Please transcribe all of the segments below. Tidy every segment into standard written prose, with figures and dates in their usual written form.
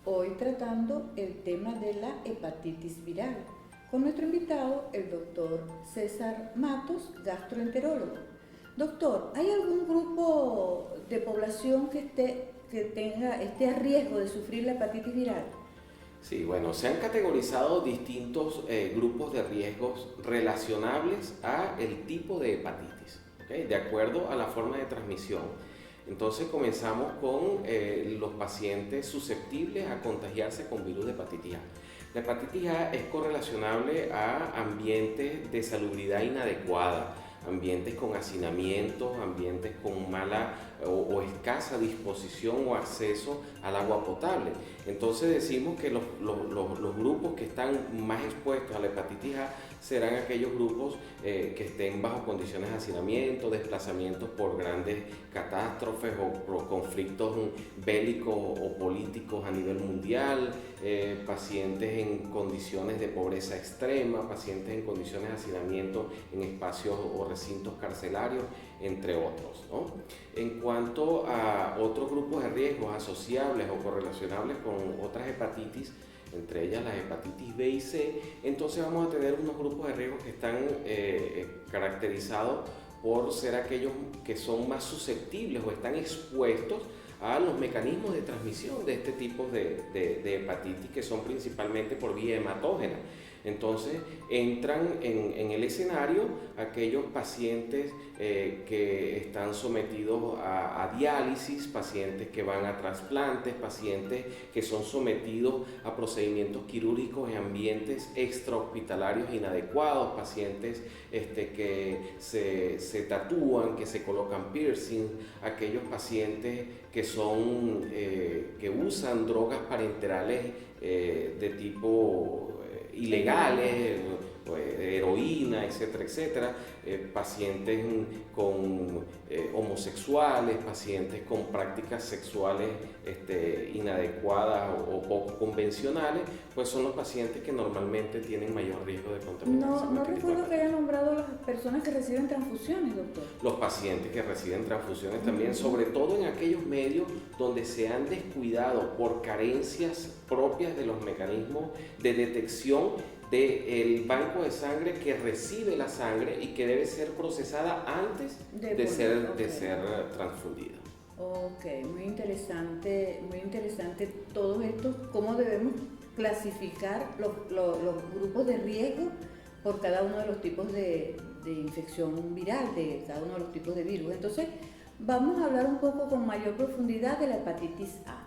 hoy tratando el tema de la hepatitis viral, con nuestro invitado, el doctor César Matos, gastroenterólogo. Doctor, ¿hay algún grupo de población que esté a riesgo de sufrir la hepatitis viral? Sí, bueno, se han categorizado distintos grupos de riesgos relacionables a el tipo de hepatitis, ¿ok? De acuerdo a la forma de transmisión. Entonces comenzamos con los pacientes susceptibles a contagiarse con virus de hepatitis A. La hepatitis A es correlacionable a ambientes de salubridad inadecuada, ambientes con hacinamientos, ambientes con mala o escasa disposición o acceso al agua potable. Entonces decimos que los grupos que están más expuestos a la hepatitis A serán aquellos grupos que estén bajo condiciones de hacinamiento, desplazamientos por grandes catástrofes o por conflictos bélicos o políticos a nivel mundial, pacientes en condiciones de pobreza extrema, pacientes en condiciones de hacinamiento en espacios o recintos carcelarios, entre otros, ¿no? En cuanto a otros grupos de riesgos asociables o correlacionables con otras hepatitis, entre ellas las hepatitis B y C, entonces vamos a tener unos grupos de riesgo que están caracterizados por ser aquellos que son más susceptibles o están expuestos a los mecanismos de transmisión de este tipo de hepatitis, que son principalmente por vía hematógena. Entonces entran en el escenario aquellos pacientes que están sometidos a diálisis, pacientes que van a trasplantes, pacientes que son sometidos a procedimientos quirúrgicos en ambientes extrahospitalarios inadecuados, pacientes que se tatúan, que se colocan piercing, aquellos pacientes que usan drogas parenterales de tipo ilegales, heroína, etcétera, etcétera, pacientes homosexuales, pacientes con prácticas sexuales inadecuadas o poco convencionales, pues son los pacientes que normalmente tienen mayor riesgo de contaminación. No recuerdo que haya nombrado a las personas que reciben transfusiones, doctor. Los pacientes que reciben transfusiones también, sobre todo en aquellos medios donde se han descuidado por carencias propias de los mecanismos de detección del banco de sangre que recibe la sangre y que debe ser procesada antes de ser transfundida. Ok, muy interesante todo esto, cómo debemos clasificar los grupos de riesgo por cada uno de los tipos de infección viral, de cada uno de los tipos de virus. Entonces, vamos a hablar un poco con mayor profundidad de la hepatitis A.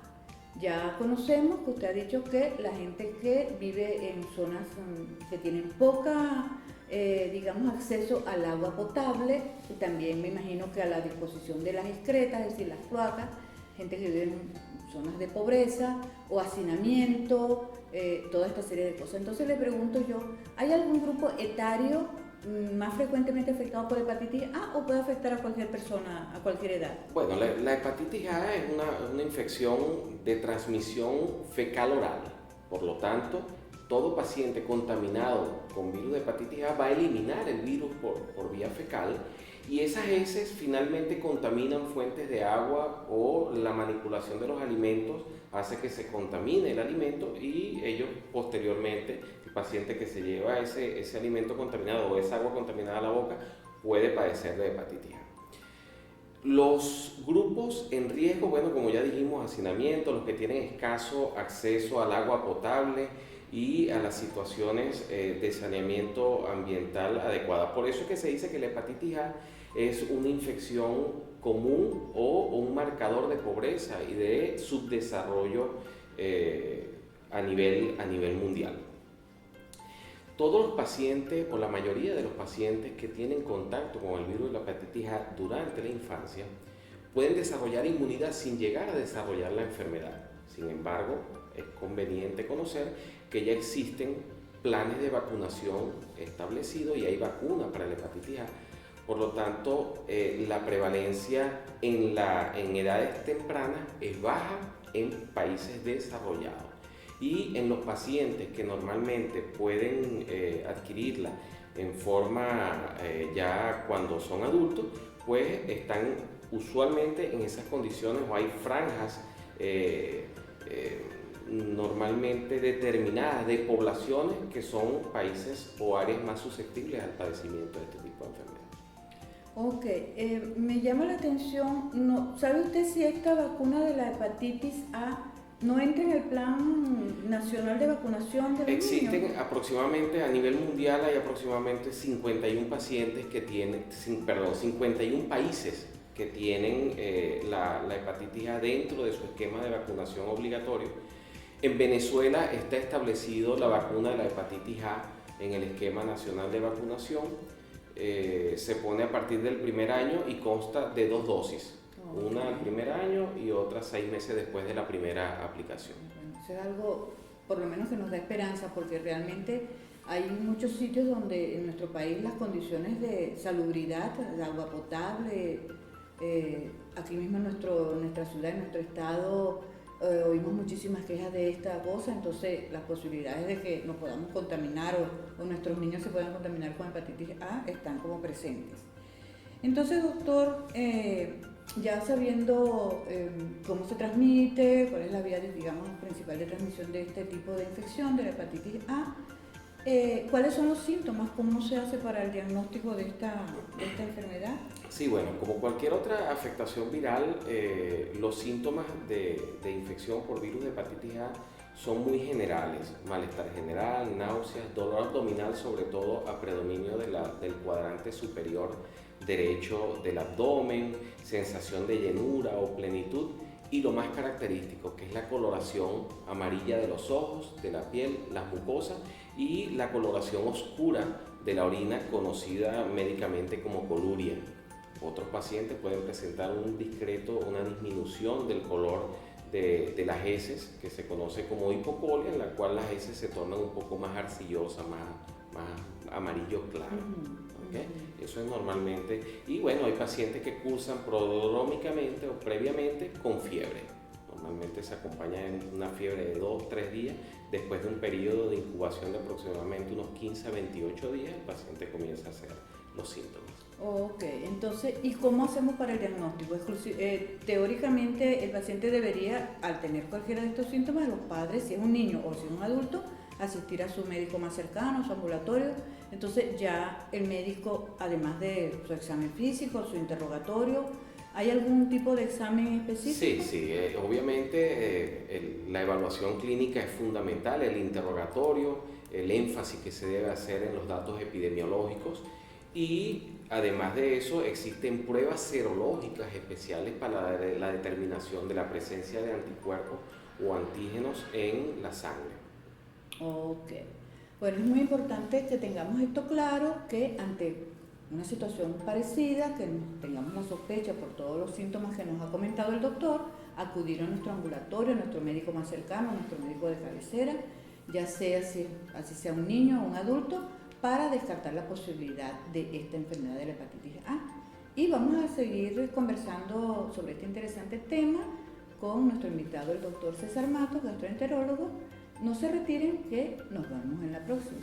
Ya conocemos que usted ha dicho que la gente que vive en zonas que tienen poca, acceso al agua potable, y también me imagino que a la disposición de las excretas, es decir, las cloacas, gente que vive en zonas de pobreza o hacinamiento, toda esta serie de cosas. Entonces le pregunto yo, ¿hay algún grupo etario más frecuentemente afectado por hepatitis A o puede afectar a cualquier persona a cualquier edad? Bueno, la hepatitis A es una infección de transmisión fecal-oral. Por lo tanto, todo paciente contaminado con virus de hepatitis A va a eliminar el virus por vía fecal, y esas heces finalmente contaminan fuentes de agua, o la manipulación de los alimentos hace que se contamine el alimento, y ellos posteriormente, el paciente que se lleva ese alimento contaminado o esa agua contaminada a la boca, puede padecer de hepatitis A. Los grupos en riesgo, bueno, como ya dijimos, hacinamiento, los que tienen escaso acceso al agua potable y a las situaciones de saneamiento ambiental adecuada. Por eso es que se dice que la hepatitis A es una infección común o un marcador de pobreza y de subdesarrollo a nivel mundial. Todos los pacientes, o la mayoría de los pacientes que tienen contacto con el virus de la hepatitis A durante la infancia, pueden desarrollar inmunidad sin llegar a desarrollar la enfermedad. Sin embargo, es conveniente conocer que ya existen planes de vacunación establecidos y hay vacunas para la hepatitis A. Por lo tanto, la prevalencia en edades tempranas es baja en países desarrollados. Y en los pacientes que normalmente pueden adquirirla en forma ya cuando son adultos, pues están usualmente en esas condiciones, o hay franjas normalmente determinadas de poblaciones que son países o áreas más susceptibles al padecimiento de este tipo de enfermedades. Ok, me llama la atención, no, ¿sabe usted si esta vacuna de la hepatitis A no entra en el plan nacional de vacunación de los Existen niños? aproximadamente, a nivel mundial hay aproximadamente 51 pacientes que tienen, 51 países que tienen la hepatitis A dentro de su esquema de vacunación obligatorio. En Venezuela está establecido la vacuna de la hepatitis A en el esquema nacional de vacunación. Se pone a partir del primer año y consta de 2 dosis. Okay. Una al primer año y otra 6 meses después de la primera aplicación. Bueno, eso es algo, por lo menos, que nos da esperanza, porque realmente hay muchos sitios donde en nuestro país las condiciones de salubridad, de agua potable, aquí mismo en nuestra ciudad, en nuestro estado, oímos muchísimas quejas de esta cosa, entonces las posibilidades de que nos podamos contaminar o nuestros niños se puedan contaminar con hepatitis A están como presentes. Entonces, doctor, ya sabiendo cómo se transmite, cuál es la vía, digamos, principal de transmisión de este tipo de infección, de la hepatitis A, ¿cuáles son los síntomas? ¿Cómo se hace para el diagnóstico de esta enfermedad? Sí, bueno, como cualquier otra afectación viral, los síntomas de infección por virus de hepatitis A son muy generales: malestar general, náuseas, dolor abdominal, sobre todo a predominio del cuadrante superior derecho del abdomen, sensación de llenura o plenitud, y lo más característico, que es la coloración amarilla de los ojos, de la piel, las mucosas, y la coloración oscura de la orina, conocida médicamente como coluria. Otros pacientes pueden presentar una disminución del color de las heces, que se conoce como hipocolia, en la cual las heces se tornan un poco más arcillosas, más amarillo claro. ¿Okay? Eso es normalmente. Y bueno, hay pacientes que cursan prodrómicamente o previamente con fiebre. Normalmente se acompaña de una fiebre de 2-3 días. Después de un periodo de incubación de aproximadamente unos 15 a 28 días, el paciente comienza a hacer los síntomas. Ok, entonces, ¿y cómo hacemos para el diagnóstico? Teóricamente, el paciente debería, al tener cualquiera de estos síntomas, los padres, si es un niño o si es un adulto, asistir a su médico más cercano, su ambulatorio. Entonces ya el médico, además de su examen físico, su interrogatorio, ¿hay algún tipo de examen específico? Sí, obviamente la evaluación clínica es fundamental, el interrogatorio, el énfasis que se debe hacer en los datos epidemiológicos, y además de eso existen pruebas serológicas especiales para la determinación de la presencia de anticuerpos o antígenos en la sangre. Ok. Bueno, es muy importante que tengamos esto claro, que ante una situación parecida, que tengamos la sospecha por todos los síntomas que nos ha comentado el doctor, acudir a nuestro ambulatorio, a nuestro médico más cercano, a nuestro médico de cabecera, ya sea así sea un niño o un adulto, para descartar la posibilidad de esta enfermedad de la hepatitis A. Y vamos a seguir conversando sobre este interesante tema con nuestro invitado, el doctor César Matos, gastroenterólogo. No se retiren, que nos vemos en la próxima.